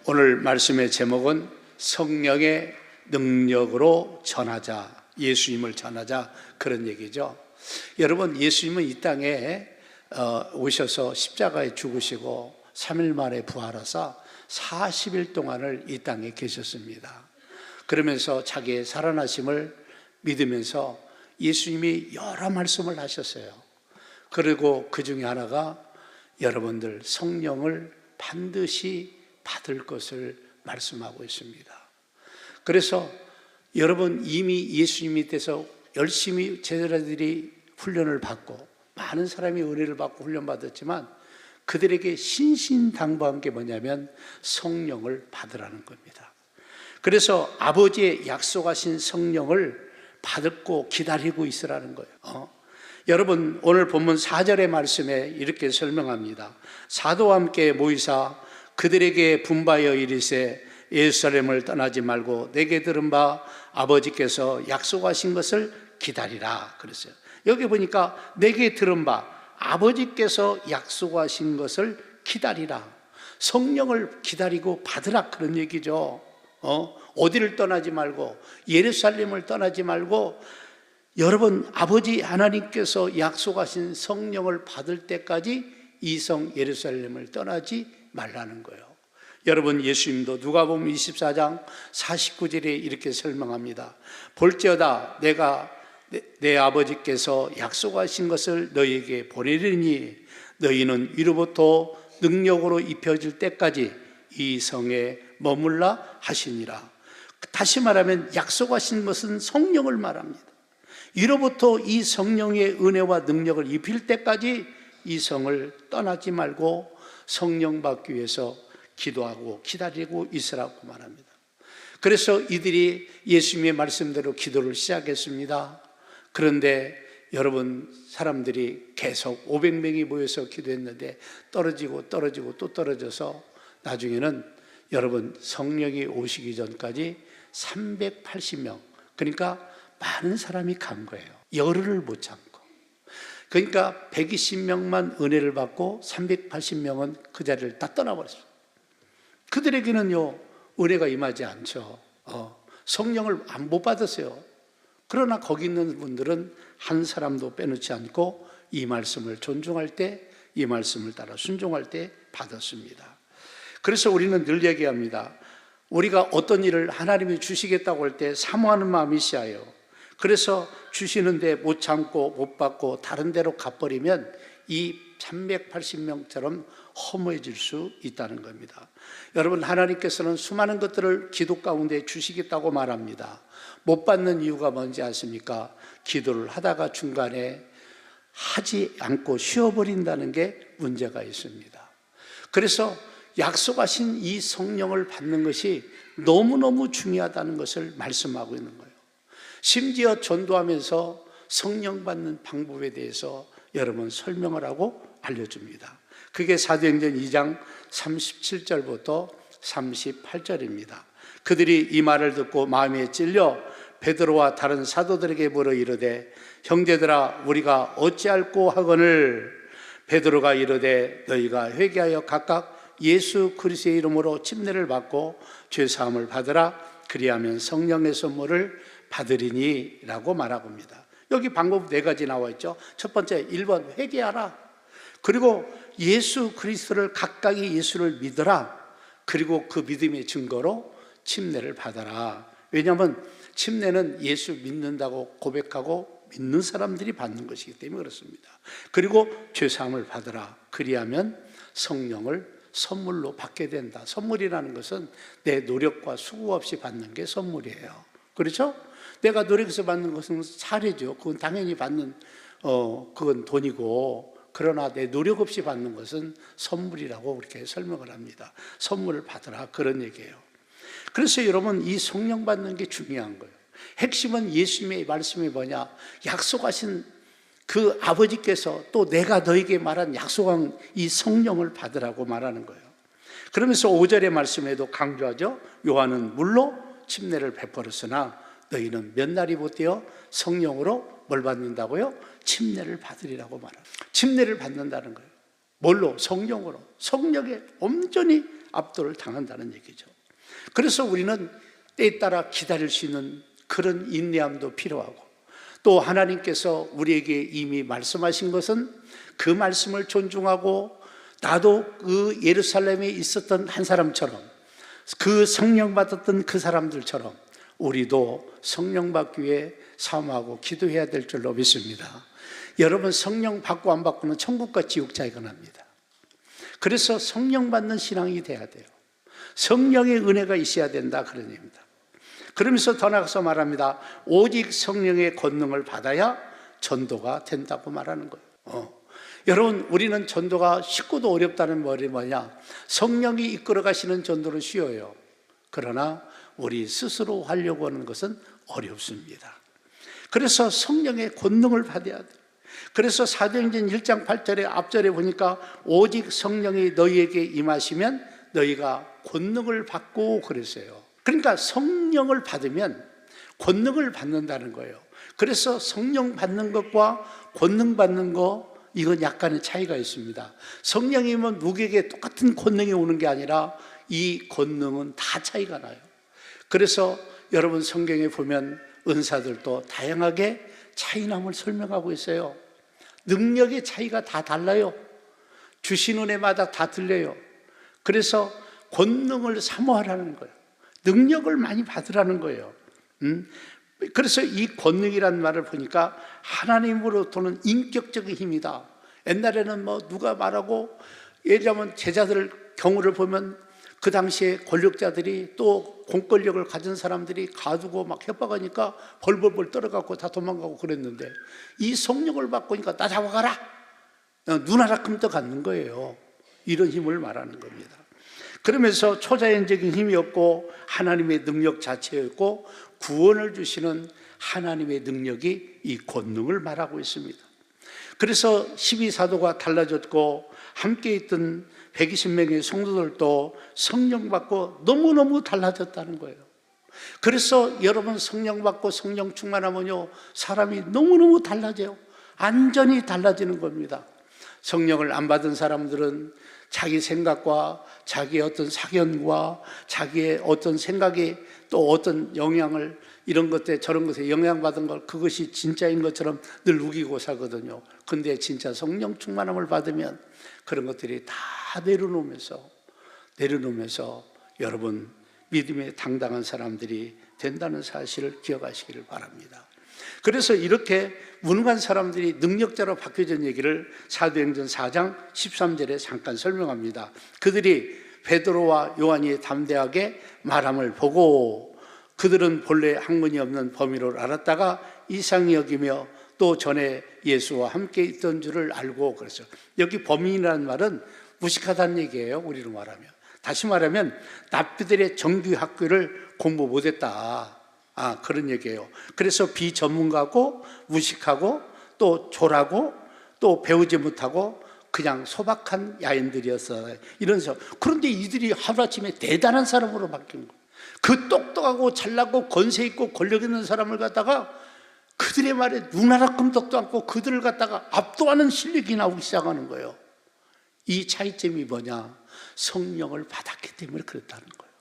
오늘 말씀의 제목은 성령의 능력으로 전하자, 예수님을 전하자, 그런 얘기죠. 여러분, 예수님은 이 땅에 오셔서 십자가에 죽으시고 3일 만에 부활하사 40일 동안을 이 땅에 계셨습니다. 그러면서 자기의 살아나심을 믿으면서 예수님이 여러 말씀을 하셨어요. 그리고 그 중에 하나가 여러분들 성령을 반드시 받을 것을 말씀하고 있습니다. 그래서 여러분, 이미 예수님 밑에서 열심히 제자들이 훈련을 받고 많은 사람이 은혜를 받고 훈련받았지만 그들에게 신신당부한 게 뭐냐면 성령을 받으라는 겁니다. 그래서 아버지의 약속하신 성령을 받고 기다리고 있으라는 거예요. 여러분, 오늘 본문 4절의 말씀에 이렇게 설명합니다. 사도와 함께 모이사 그들에게 분바여 이르세 예루살렘을 떠나지 말고 내게 들은 바 아버지께서 약속하신 것을 기다리라 그랬어요. 여기 보니까 내게 들은 바 아버지께서 약속하신 것을 기다리라, 성령을 기다리고 받으라, 그런 얘기죠. 어디를 떠나지 말고, 예루살렘을 떠나지 말고, 여러분, 아버지 하나님께서 약속하신 성령을 받을 때까지 이 성 예루살렘을 떠나지 말라는 거예요. 여러분, 예수님도 누가복음 24장 49절에 이렇게 설명합니다. 볼지어다 내가 내 아버지께서 약속하신 것을 너희에게 보내리니 너희는 위로부터 능력으로 입혀질 때까지 이 성에 머물라 하시니라. 다시 말하면 약속하신 것은 성령을 말합니다. 위로부터 이 성령의 은혜와 능력을 입힐 때까지 이 성을 떠나지 말고 성령 받기 위해서 기도하고 기다리고 있으라고 말합니다. 그래서 이들이 예수님의 말씀대로 기도를 시작했습니다. 그런데 여러분, 사람들이 계속 500명이 모여서 기도했는데 떨어지고 또 떨어져서 나중에는 여러분, 성령이 오시기 전까지 380명, 그러니까 많은 사람이 간 거예요. 열흘을 못 참고. 그러니까 120명만 은혜를 받고 380명은 그 자리를 다 떠나버렸어요. 그들에게는요, 은혜가 임하지 않죠. 성령을 못 받았어요. 그러나 거기 있는 분들은 한 사람도 빼놓지 않고 이 말씀을 존중할 때, 이 말씀을 따라 순종할 때 받았습니다. 그래서 우리는 늘 얘기합니다. 우리가 어떤 일을 하나님이 주시겠다고 할 때 사모하는 마음이 시아요. 그래서 주시는데 못 참고 못 받고 다른 데로 가버리면 이 380명처럼 허무해질 수 있다는 겁니다. 여러분, 하나님께서는 수많은 것들을 기도 가운데 주시겠다고 말합니다. 못 받는 이유가 뭔지 아십니까? 기도를 하다가 중간에 하지 않고 쉬어버린다는 게 문제가 있습니다. 그래서 약속하신 이 성령을 받는 것이 너무너무 중요하다는 것을 말씀하고 있는 거예요. 심지어 전도하면서 성령 받는 방법에 대해서 여러분 설명을 하고 알려줍니다. 그게 사도행전 2장 37절부터 38절입니다. 그들이 이 말을 듣고 마음에 찔려 베드로와 다른 사도들에게 물어 이르되 형제들아 우리가 어찌할꼬 하거늘 베드로가 이르되 너희가 회개하여 각각 예수 그리스도의 이름으로 침례를 받고 죄사함을 받으라 그리하면 성령의 선물을 받으리니 라고 말하고 있습니다. 여기 방법 4가지 나와 있죠. 첫 번째, 1번 회개하라. 그리고 예수 그리스도를 각각이 예수를 믿어라. 그리고 그 믿음의 증거로 침례를 받아라. 왜냐하면 침례는 예수 믿는다고 고백하고 믿는 사람들이 받는 것이기 때문에 그렇습니다. 그리고 죄사함을 받으라. 그리하면 성령을 선물로 받게 된다. 선물이라는 것은 내 노력과 수고 없이 받는 게 선물이에요. 그렇죠? 내가 노력해서 받는 것은 사례죠. 그건 당연히 받는 그건 돈이고, 그러나 내 노력 없이 받는 것은 선물이라고 그렇게 설명을 합니다. 선물을 받으라, 그런 얘기예요. 그래서 여러분, 이 성령 받는 게 중요한 거예요. 핵심은 예수님의 말씀이 뭐냐? 약속하신 그 아버지께서 또 내가 너에게 말한 약속한 이 성령을 받으라고 말하는 거예요. 그러면서 5절의 말씀에도 강조하죠. 요한은 물로 침례를 베풀었으나 너희는 몇 날이 못되어 성령으로 뭘 받는다고요? 침례를 받으리라고 말합니다. 침례를 받는다는 거예요. 뭘로? 성령으로. 성령에 온전히 압도를 당한다는 얘기죠. 그래서 우리는 때에 따라 기다릴 수 있는 그런 인내함도 필요하고, 또 하나님께서 우리에게 이미 말씀하신 것은 그 말씀을 존중하고, 나도 그 예루살렘에 있었던 한 사람처럼, 그 성령 받았던 그 사람들처럼 우리도 성령 받기 위해 사모하고 기도해야 될 줄로 믿습니다. 여러분, 성령 받고 안 받고는 천국과 지옥 차이가 납니다. 그래서 성령 받는 신앙이 돼야 돼요. 성령의 은혜가 있어야 된다, 그런 얘기입니다. 그러면서 더 나가서 말합니다. 오직 성령의 권능을 받아야 전도가 된다고 말하는 거예요. 여러분, 우리는 전도가 쉽고도 어렵다는 말이 뭐냐? 성령이 이끌어 가시는 전도는 쉬워요. 그러나 우리 스스로 하려고 하는 것은 어렵습니다. 그래서 성령의 권능을 받아야 돼요. 그래서 사도행전 1장 8절에 앞절에 보니까 오직 성령이 너희에게 임하시면 너희가 권능을 받고 그랬어요. 그러니까 성령을 받으면 권능을 받는다는 거예요. 그래서 성령 받는 것과 권능 받는 것, 이건 약간의 차이가 있습니다. 성령이면 누구에게 똑같은 권능이 오는 게 아니라 이 권능은 다 차이가 나요. 그래서 여러분, 성경에 보면 은사들도 다양하게 차이남을 설명하고 있어요. 능력의 차이가 다 달라요. 주신 은혜마다 다 틀려요. 그래서 권능을 사모하라는 거예요. 능력을 많이 받으라는 거예요. 그래서 이 권능이라는 말을 보니까 하나님으로부터는 인격적인 힘이다. 옛날에는 누가 말하고, 예를 들면 제자들 경우를 보면 그 당시에 권력자들이 또 공권력을 가진 사람들이 가두고 막 협박하니까 벌벌벌 떨어갖고 다 도망가고 그랬는데, 이 성령을 받고니까 나 잡아가라, 눈 하나 끔떡 갖는 거예요. 이런 힘을 말하는 겁니다. 그러면서 초자연적인 힘이 없고 하나님의 능력 자체였고, 구원을 주시는 하나님의 능력이 이 권능을 말하고 있습니다. 그래서 12사도가 달라졌고, 함께 있던 120명의 성도들도 성령 받고 너무너무 달라졌다는 거예요. 그래서 여러분, 성령 받고 성령 충만하면요, 사람이 너무너무 달라져요. 완전히 달라지는 겁니다. 성령을 안 받은 사람들은 자기 생각과 자기의 어떤 사견과 자기의 어떤 생각이 또 어떤 영향을, 이런 것에 저런 것에 영향받은 걸 그것이 진짜인 것처럼 늘 우기고 살거든요. 근데 진짜 성령 충만함을 받으면 그런 것들이 다 내려놓으면서 여러분, 믿음에 당당한 사람들이 된다는 사실을 기억하시기를 바랍니다. 그래서 이렇게 무능한 사람들이 능력자로 바뀌어진 얘기를 사도행전 4장 13절에 잠깐 설명합니다. 그들이 베드로와 요한이 담대하게 말함을 보고 그들은 본래 학문이 없는 범인을 알았다가 이상히 여기며 또 전에 예수와 함께 있던 줄을 알고 그랬어요. 여기 범인이라는 말은 무식하다는 얘기예요, 우리로 말하면. 다시 말하면 납비들의 정규학교를 공부 못했다, 그런 얘기예요. 그래서 비전문가고 무식하고 또 졸하고 또 배우지 못하고 그냥 소박한 야인들이었어요. 이런서. 그런데 이들이 하루아침에 대단한 사람으로 바뀐 거예요. 그 똑똑하고 잘나고 권세 있고 권력 있는 사람을 갖다가 그들의 말에 눈 하나 끔덕도 않고 그들을 갖다가 압도하는 실력이 나오기 시작하는 거예요. 이 차이점이 뭐냐? 성령을 받았기 때문에 그랬다는 거예요.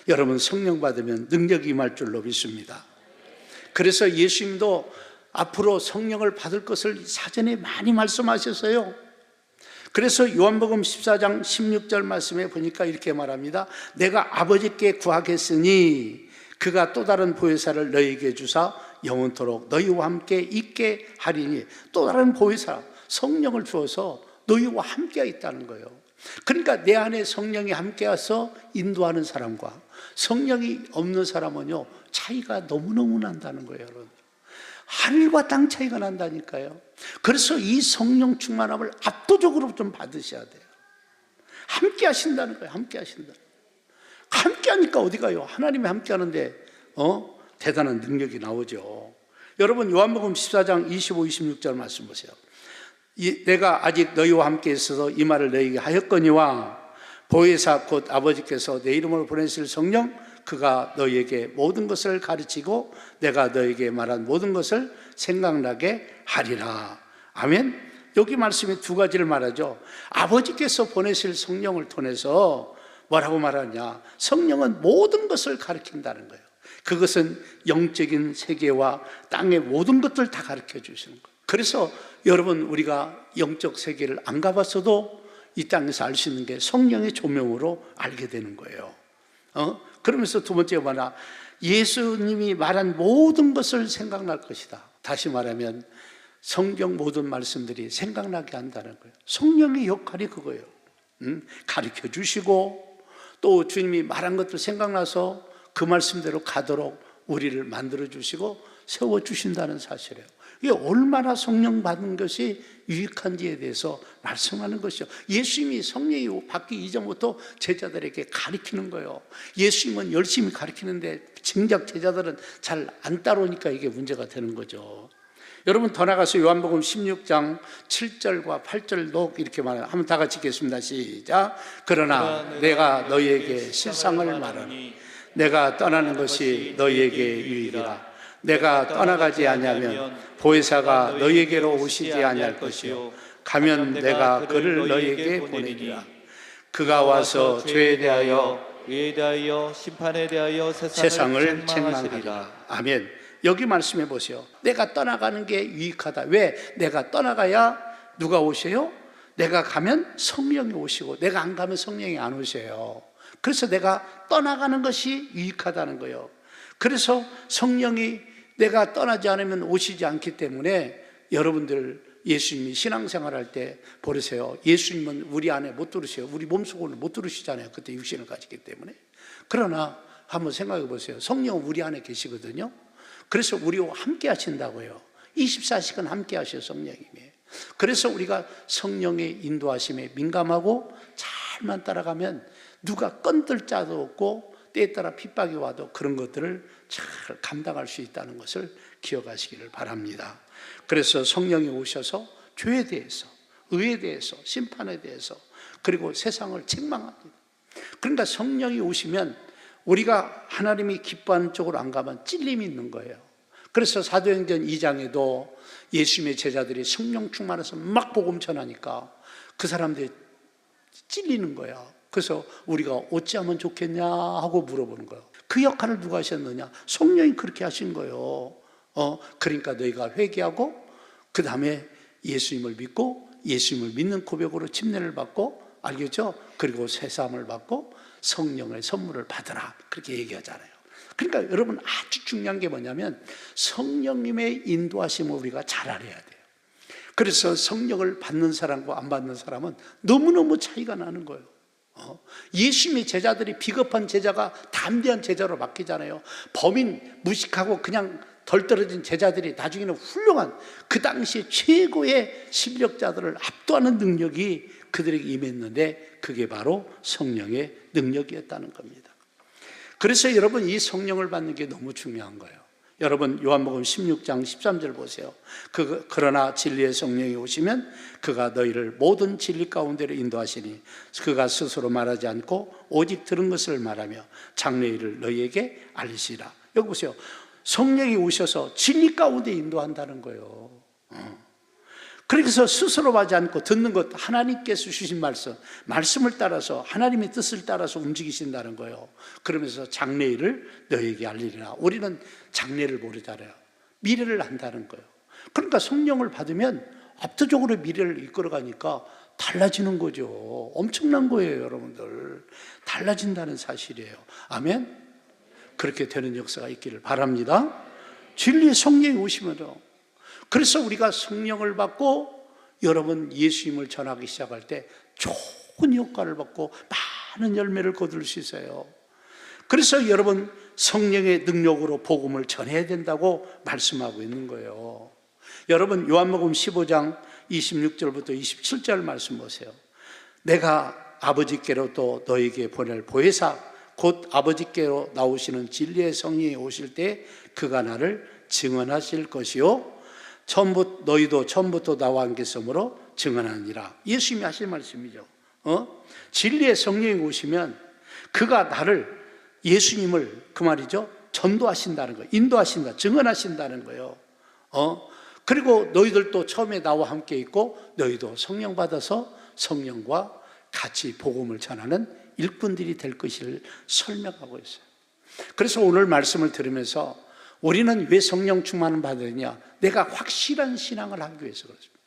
여러분, 성령 받으면 능력이 임할 줄로 믿습니다. 그래서 예수님도 앞으로 성령을 받을 것을 사전에 많이 말씀하셨어요. 그래서 요한복음 14장 16절 말씀에 보니까 이렇게 말합니다. 내가 아버지께 구하겠으니 그가 또 다른 보혜사를 너희에게 주사 영원토록 너희와 함께 있게 하리니, 또 다른 보혜사 성령을 주어서 너희와 함께 있다는 거예요. 그러니까 내 안에 성령이 함께 와서 인도하는 사람과 성령이 없는 사람은요, 차이가 너무너무 난다는 거예요, 여러분. 하늘과 땅 차이가 난다니까요. 그래서 이 성령 충만함을 압도적으로 좀 받으셔야 돼요. 함께 하신다는 거예요. 함께 하신다. 함께 하니까 어디 가요? 하나님이 함께 하는데 대단한 능력이 나오죠. 여러분, 요한복음 14장 25, 26절 말씀 보세요. 내가 아직 너희와 함께 있어서 이 말을 너희에게 하였거니와 보혜사 곧 아버지께서 내 이름으로 보내실 성령 그가 너희에게 모든 것을 가르치고 내가 너희에게 말한 모든 것을 생각나게 하리라. 아멘. 여기 말씀에 두 가지를 말하죠. 아버지께서 보내실 성령을 통해서 뭐라고 말하냐? 성령은 모든 것을 가르친다는 거예요. 그것은 영적인 세계와 땅의 모든 것들 다 가르쳐 주시는 거예요. 그래서 여러분, 우리가 영적 세계를 안 가봤어도 이 땅에서 알 수 있는 게 성령의 조명으로 알게 되는 거예요. 그러면서 두 번째 뭐냐? 예수님이 말한 모든 것을 생각날 것이다. 다시 말하면 성경 모든 말씀들이 생각나게 한다는 거예요. 성령의 역할이 그거예요. 가르쳐 주시고 또 주님이 말한 것들 생각나서 그 말씀대로 가도록 우리를 만들어 주시고 세워 주신다는 사실이에요. 이게 얼마나 성령 받는 것이 유익한지에 대해서 말씀하는 것이죠. 예수님이 성령이 받기 이전부터 제자들에게 가르치는 거예요. 예수님은 열심히 가르치는데 정작 제자들은 잘 안 따라오니까 이게 문제가 되는 거죠. 여러분, 더 나가서 요한복음 16장 7절과 8절도 이렇게 말해요. 한번 다 같이 읽겠습니다. 시작. 그러나 내가 너희에게 실상을 말하니 내가 떠나는 것이 너희에게 유익이라. 내가 떠나가지 아니하면 보혜사가 너희에게로 오시지 아니할 것이요 가면 내가 그를 너희에게 보내리라. 그가 와서 죄에 대하여 의에 대하여 심판에 대하여 세상을 책망하리라. 아멘. 여기 말씀해 보세요. 내가 떠나가는 게 유익하다. 왜? 내가 떠나가야 누가 오세요? 내가 가면 성령이 오시고 내가 안 가면 성령이 안 오세요. 그래서 내가 떠나가는 것이 유익하다는 거예요. 그래서 성령이 내가 떠나지 않으면 오시지 않기 때문에 여러분들 예수님이 신앙생활 할 때 보세요. 예수님은 우리 안에 못 들으세요. 우리 몸속으로 못 들으시잖아요. 그때 육신을 가지기 때문에. 그러나 한번 생각해 보세요. 성령은 우리 안에 계시거든요. 그래서 우리와 함께 하신다고요. 24시간 함께 하셔요, 성령님이. 그래서 우리가 성령의 인도하심에 민감하고 잘만 따라가면 누가 건들 자도 없고 때에 따라 핍박이 와도 그런 것들을 잘 감당할 수 있다는 것을 기억하시기를 바랍니다. 그래서 성령이 오셔서 죄에 대해서, 의에 대해서, 심판에 대해서, 그리고 세상을 책망합니다. 그러니까 성령이 오시면 우리가 하나님이 기뻐하는 쪽으로 안 가면 찔림이 있는 거예요. 그래서 사도행전 2장에도 예수님의 제자들이 성령 충만해서 막 복음 전하니까 그 사람들이 찔리는 거야. 그래서 우리가 어찌하면 좋겠냐 하고 물어보는 거예요. 그 역할을 누가 하셨느냐? 성령이 그렇게 하신 거예요. 그러니까 너희가 회개하고 그 다음에 예수님을 믿고 예수님을 믿는 고백으로 침례를 받고, 알겠죠? 그리고 세사함을 받고 성령의 선물을 받으라, 그렇게 얘기하잖아요. 그러니까 여러분, 아주 중요한 게 뭐냐면 성령님의 인도하심을 우리가 잘 알아야 돼요. 그래서 성령을 받는 사람과 안 받는 사람은 너무너무 차이가 나는 거예요. 예수님의 제자들이 비겁한 제자가 담대한 제자로 바뀌잖아요. 범인 무식하고 그냥 덜 떨어진 제자들이 나중에는 훌륭한, 그 당시에 최고의 실력자들을 압도하는 능력이 그들에게 임했는데 그게 바로 성령의 능력이었다는 겁니다. 그래서 여러분, 이 성령을 받는 게 너무 중요한 거예요. 여러분, 요한복음 16장 13절 보세요. 그러나 진리의 성령이 오시면 그가 너희를 모든 진리 가운데로 인도하시니 그가 스스로 말하지 않고 오직 들은 것을 말하며 장래일을 너희에게 알리시라. 여기 보세요. 성령이 오셔서 진리 가운데 인도한다는 거예요. 그래서 스스로 하지 않고 듣는 것, 하나님께서 주신 말씀을 따라서 하나님의 뜻을 따라서 움직이신다는 거예요. 그러면서 장래일을 너희에게 알리리라. 우리는 장래를 모르잖아요. 미래를 안다는 거예요. 그러니까 성령을 받으면 압도적으로 미래를 이끌어가니까 달라지는 거죠. 엄청난 거예요, 여러분들. 달라진다는 사실이에요. 아멘? 그렇게 되는 역사가 있기를 바랍니다. 진리의 성령이 오시면요. 그래서 우리가 성령을 받고 여러분 예수님을 전하기 시작할 때 좋은 효과를 받고 많은 열매를 거둘 수 있어요. 그래서 여러분 성령의 능력으로 복음을 전해야 된다고 말씀하고 있는 거예요. 여러분 요한복음 15장 26절부터 27절 말씀 보세요. 내가 아버지께로 또 너에게 보낼 보혜사 곧 아버지께로 나오시는 진리의 성령이 오실 때 그가 나를 증언하실 것이요 너희도 처음부터 나와 함께 있으므로 증언하니라. 예수님이 하신 말씀이죠. 진리의 성령이 오시면 그가 나를, 예수님을, 그 말이죠, 전도하신다는 거예요. 인도하신다, 증언하신다는 거예요. 그리고 너희들도 처음에 나와 함께 있고 너희도 성령 받아서 성령과 같이 복음을 전하는 일꾼들이 될 것을 설명하고 있어요. 그래서 오늘 말씀을 들으면서 우리는 왜 성령 충만을 받으냐? 내가 확실한 신앙을 하기 위해서 그렇습니다.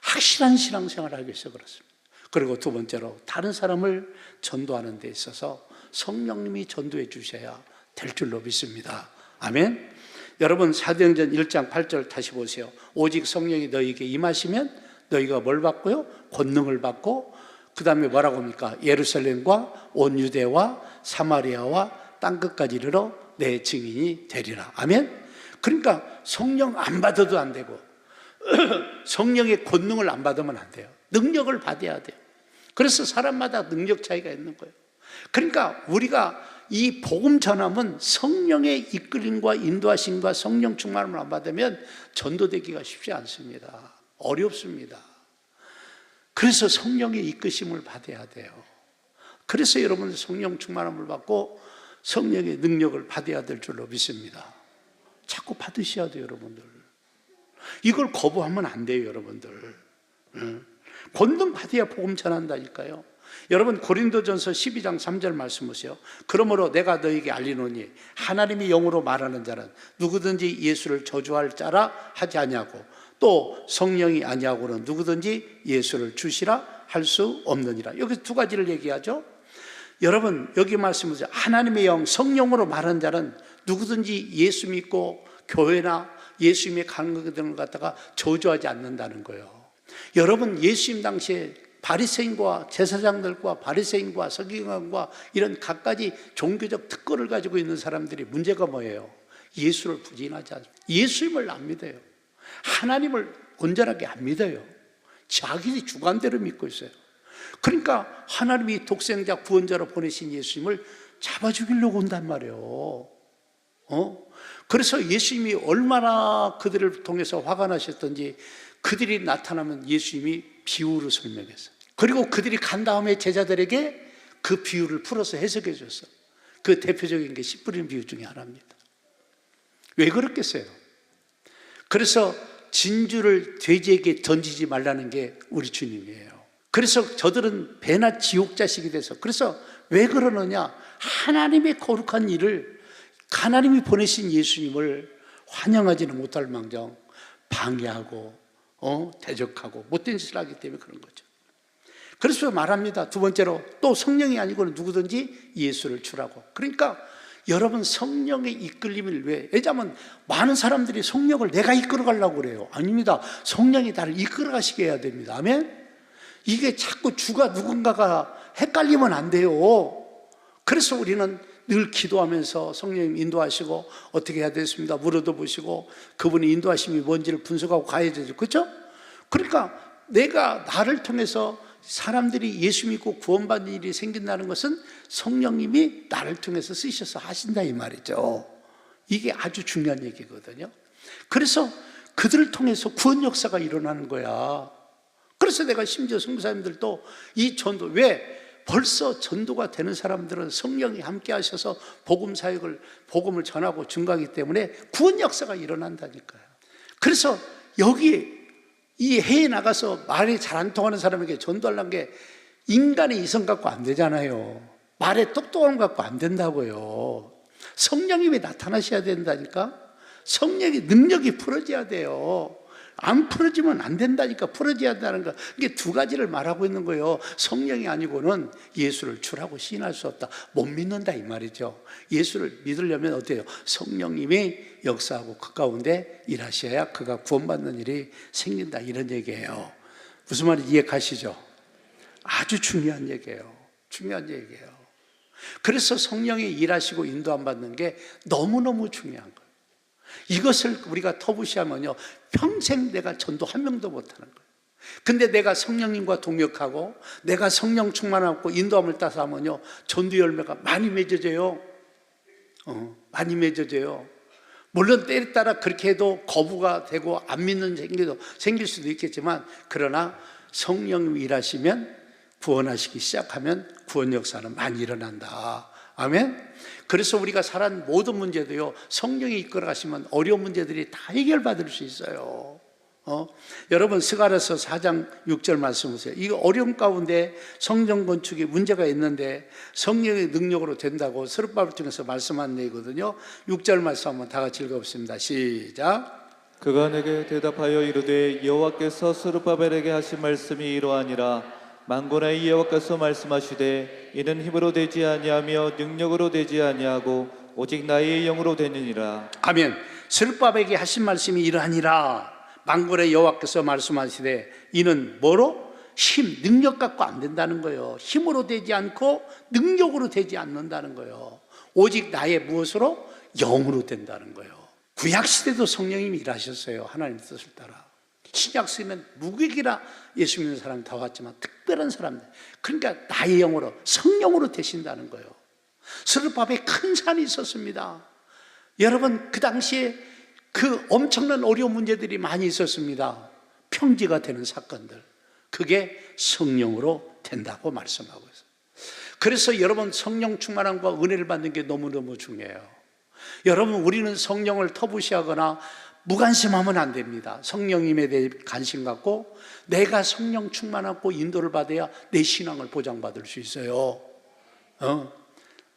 확실한 신앙생활을 하기 위해서 그렇습니다. 그리고 두 번째로 다른 사람을 전도하는 데 있어서 성령님이 전도해 주셔야 될 줄로 믿습니다. 아멘. 여러분 사도행전 1장 8절 다시 보세요. 오직 성령이 너희에게 임하시면 너희가 뭘 받고요? 권능을 받고 그 다음에 뭐라고 합니까? 예루살렘과 온 유대와 사마리아와 땅끝까지 이르러 내 증인이 되리라. 아멘. 그러니까 성령 안 받아도 안 되고 성령의 권능을 안 받으면 안 돼요. 능력을 받아야 돼요. 그래서 사람마다 능력 차이가 있는 거예요. 그러니까 우리가 이 복음 전함은 성령의 이끌림과 인도하심과 성령 충만을 안 받으면 전도되기가 쉽지 않습니다. 어렵습니다. 그래서 성령의 이끄심을 받아야 돼요. 그래서 여러분 성령 충만함을 받고 성령의 능력을 받아야 될 줄로 믿습니다. 자꾸 받으셔야 돼요, 여러분들. 이걸 거부하면 안 돼요, 여러분들. 권능 받아야 복음 전한다니까요. 여러분 고린도전서 12장 3절 말씀 보세요. 그러므로 내가 너에게 알리노니 하나님이 영으로 말하는 자는 누구든지 예수를 저주할 자라 하지 아니하고 또 성령이 아니하고는 누구든지 예수를 주시라 할 수 없느니라. 여기 두 가지를 얘기하죠. 여러분 여기 말씀 보세요. 하나님의 영 성령으로 말하는 자는 누구든지 예수 믿고 교회나 예수님의 가는 것들을 갖다가 저주하지 않는다는 거예요. 여러분 예수님 당시에 바리새인과 제사장들과 바리새인과 서기관과 이런 갖가지 종교적 특권을 가지고 있는 사람들이 문제가 뭐예요? 예수를 부인하지 않습니다. 예수님을 안 믿어요. 하나님을 온전하게 안 믿어요. 자기 주관대로 믿고 있어요. 그러니까 하나님이 독생자 구원자로 보내신 예수님을 잡아 죽이려고 온단 말이에요. 그래서 예수님이 얼마나 그들을 통해서 화가 나셨던지 그들이 나타나면 예수님이 비유로 설명했어요. 그리고 그들이 간 다음에 제자들에게 그 비유를 풀어서 해석해 줬어요. 그 대표적인 게 씨 뿌리는 비유 중에 하나입니다. 왜 그렇겠어요? 그래서 진주를 돼지에게 던지지 말라는 게 우리 주님이에요. 그래서 저들은 배나 지옥 자식이 돼서, 그래서 왜 그러느냐? 하나님의 거룩한 일을, 하나님이 보내신 예수님을 환영하지는 못할 망정 방해하고 대적하고 못된 짓을 하기 때문에 그런 거죠. 그래서 말합니다. 두 번째로 또 성령이 아니고는 누구든지 예수를 주라고. 그러니까 여러분 성령의 이끌림을 왜냐하면 많은 사람들이 성령을 내가 이끌어 가려고 그래요. 아닙니다. 성령이 나를 이끌어 가시게 해야 됩니다. 아멘. 이게 자꾸 주가 누군가가 헷갈리면 안 돼요. 그래서 우리는 늘 기도하면서 성령님 인도하시고 어떻게 해야 되겠습니다 물어도 보시고 그분이 인도하심이 뭔지를 분석하고 가야 되죠. 그렇죠? 그러니까 내가 나를 통해서 사람들이 예수 믿고 구원받는 일이 생긴다는 것은 성령님이 나를 통해서 쓰셔서 하신다 이 말이죠. 이게 아주 중요한 얘기거든요. 그래서 그들을 통해서 구원 역사가 일어나는 거야. 그래서 내가 심지어 선교사님들도 이 전도, 왜? 벌써 전도가 되는 사람들은 성령이 함께 하셔서 복음 사역을, 복음을 전하고 증거하기 때문에 구원 역사가 일어난다니까요. 그래서 여기 이 해에 나가서 말이 잘 안 통하는 사람에게 전도하려는 게 인간의 이성 갖고 안 되잖아요. 말에 똑똑함 갖고 안 된다고요. 성령님이 나타나셔야 된다니까. 성령의 능력이 풀어져야 돼요. 안 풀어지면 안 된다니까. 풀어져야 한다는 거. 이게 두 가지를 말하고 있는 거예요. 성령이 아니고는 예수를 주라고 시인할 수 없다. 못 믿는다 이 말이죠. 예수를 믿으려면 어때요? 성령님이 역사하고 그 가운데 일하셔야 그가 구원받는 일이 생긴다 이런 얘기예요. 무슨 말인지 이해가시죠? 아주 중요한 얘기예요. 중요한 얘기예요. 그래서 성령이 일하시고 인도 안 받는 게 너무너무 중요한 거예요. 이것을 우리가 터부시하면요 평생 내가 전도 한 명도 못하는 거예요. 근데 내가 성령님과 동역하고 내가 성령 충만하고 인도함을 따서 하면요 전도 열매가 많이 맺어져요. 많이 맺어져요. 물론 때에 따라 그렇게 해도 거부가 되고 안 믿는 생길 수도 있겠지만, 그러나 성령님이 일하시면 구원하시기 시작하면 구원 역사는 많이 일어난다. 아멘. 그래서 우리가 살아온 모든 문제도요 성령이 이끌어 가시면 어려운 문제들이 다 해결받을 수 있어요. 여러분 스가랴서 4장 6절 말씀 보세요. 이거 어려움 가운데 성전 건축이 문제가 있는데 성령의 능력으로 된다고 스룹바벨 통해서 말씀한 얘기거든요. 6절 말씀 한번 다 같이 읽어보겠습니다. 시작. 그가 내게 대답하여 이르되 여호와께서 스룹바벨에게 하신 말씀이 이러하니라. 만군의 여호와께서 말씀하시되 이는 힘으로 되지 아니하며 능력으로 되지 아니하고 오직 나의 영으로 되느니라. 아멘. 스룹바벨에게 하신 말씀이 이러하니라. 만군의 여호와께서 말씀하시되 이는 뭐로? 힘, 능력 갖고 안 된다는 거예요. 힘으로 되지 않고 능력으로 되지 않는다는 거예요. 오직 나의 무엇으로? 영으로 된다는 거예요. 구약시대도 성령님이 일하셨어요. 하나님 뜻을 따라. 신약시대는 무객이라 예수 믿는 사람이 다 왔지만 특별한 사람들, 그러니까 나의 영으로 성령으로 되신다는 거예요. 스룹바벨에 큰 산이 있었습니다. 여러분 그 당시에 그 엄청난 어려운 문제들이 많이 있었습니다. 평지가 되는 사건들, 그게 성령으로 된다고 말씀하고 있어요. 그래서 여러분 성령 충만함과 은혜를 받는 게 너무너무 중요해요. 여러분 우리는 성령을 터부시하거나 무관심하면 안 됩니다. 성령님에 대해 관심 갖고 내가 성령 충만하고 인도를 받아야 내 신앙을 보장받을 수 있어요.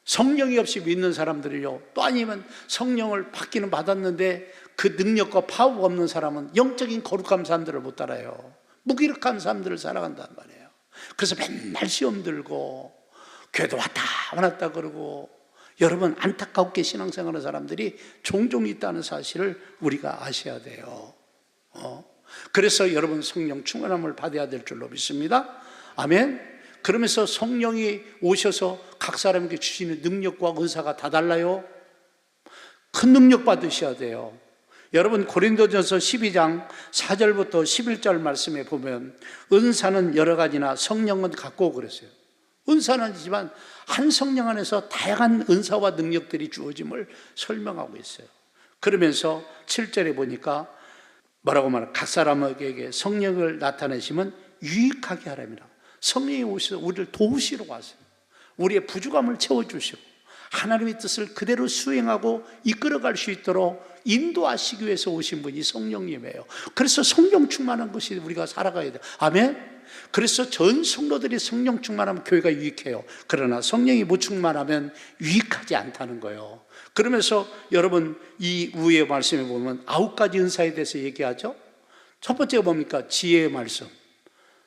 성령이 없이 믿는 사람들이요, 또 아니면 성령을 받기는 받았는데 그 능력과 파워가 없는 사람은 영적인 거룩한 사람들을 못 따라요. 무기력한 사람들을 살아간단 말이에요. 그래서 맨날 시험 들고 교회도 왔다 왔다 그러고, 여러분 안타깝게 신앙생활하는 사람들이 종종 있다는 사실을 우리가 아셔야 돼요. 그래서 여러분 성령 충만함을 받아야 될 줄로 믿습니다. 아멘. 그러면서 성령이 오셔서 각 사람에게 주시는 능력과 은사가 다 달라요. 큰 능력 받으셔야 돼요. 여러분 고린도전서 12장 4절부터 11절 말씀에 보면 은사는 여러 가지나 성령은 같고 그랬어요. 은사는 있지만 한 성령 안에서 다양한 은사와 능력들이 주어짐을 설명하고 있어요. 그러면서 7절에 보니까 뭐라고 말해요? 각 사람에게 성령을 나타내시면 유익하게 하랍니다. 성령이 오셔서 우리를 도우시러 왔어요. 우리의 부족함을 채워주시고 하나님의 뜻을 그대로 수행하고 이끌어갈 수 있도록 인도하시기 위해서 오신 분이 성령님이에요. 그래서 성령 충만한 것이 우리가 살아가야 돼요. 아멘. 그래서 전 성도들이 성령 충만하면 교회가 유익해요. 그러나 성령이 못 충만하면 유익하지 않다는 거예요. 그러면서 여러분 이 위의 말씀에 보면 9가지 은사에 대해서 얘기하죠. 첫 번째가 뭡니까? 지혜의 말씀,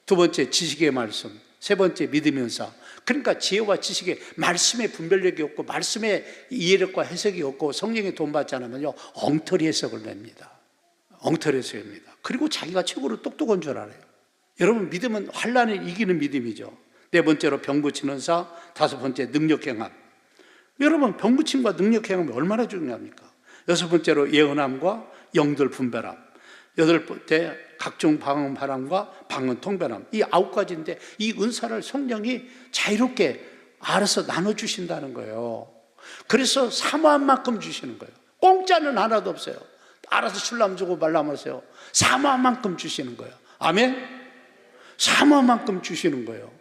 두 번째 지식의 말씀, 세 번째 믿음의 은사. 그러니까 지혜와 지식의 말씀의 분별력이 없고 말씀의 이해력과 해석이 없고 성령의 도움받지 않으면요 엉터리 해석을 냅니다. 엉터리 해석입니다. 그리고 자기가 최고로 똑똑한 줄 알아요. 여러분 믿음은 환난을 이기는 믿음이죠. 네 번째로 병고치는 은사, 다섯 번째 능력행함. 여러분 병고침과 능력행함이 얼마나 중요합니까? 여섯 번째로 예언함과 영들 분별함. 여덟 번째 각종 방언 바람과 방언 통변함. 이 9가지인데 이 은사를 성령이 자유롭게 알아서 나눠주신다는 거예요. 그래서 사모한 만큼 주시는 거예요. 공짜는 하나도 없어요. 알아서 술람 주고 말람 하세요. 사모한 만큼 주시는 거예요. 아멘. 사모한 만큼 주시는 거예요.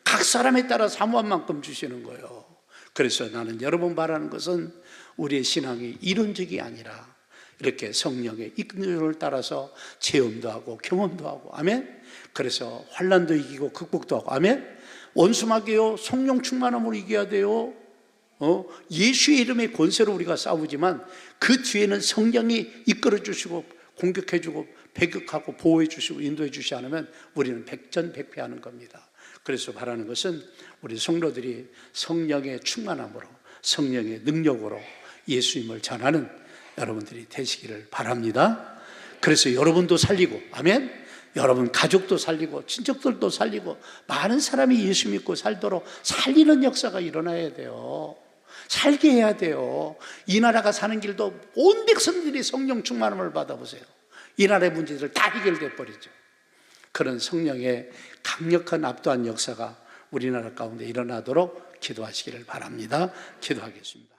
각 사람에 따라 사모한 만큼 주시는 거예요. 그래서 나는 여러분 바라는 것은 우리의 신앙이 이론적이 아니라 이렇게 성령의 이끌림을 따라서 체험도 하고 경험도 하고, 아멘. 그래서 환난도 이기고 극복도 하고, 아멘. 원수마귀요 성령 충만함으로 이겨야 돼요. 예수의 이름의 권세로 우리가 싸우지만 그 뒤에는 성령이 이끌어 주시고 공격해 주고 배격하고 보호해 주시고 인도해 주시지 않으면 우리는 백전백패하는 겁니다. 그래서 바라는 것은 우리 성도들이 성령의 충만함으로 성령의 능력으로 예수님을 전하는 여러분들이 되시기를 바랍니다. 그래서 여러분도 살리고, 아멘. 여러분 가족도 살리고 친척들도 살리고 많은 사람이 예수 믿고 살도록 살리는 역사가 일어나야 돼요. 살게 해야 돼요. 이 나라가 사는 길도 온 백성들이 성령 충만함을 받아보세요. 이 나라의 문제들 다 해결돼 버리죠. 그런 성령의 강력한 압도한 역사가 우리나라 가운데 일어나도록 기도하시기를 바랍니다. 기도하겠습니다.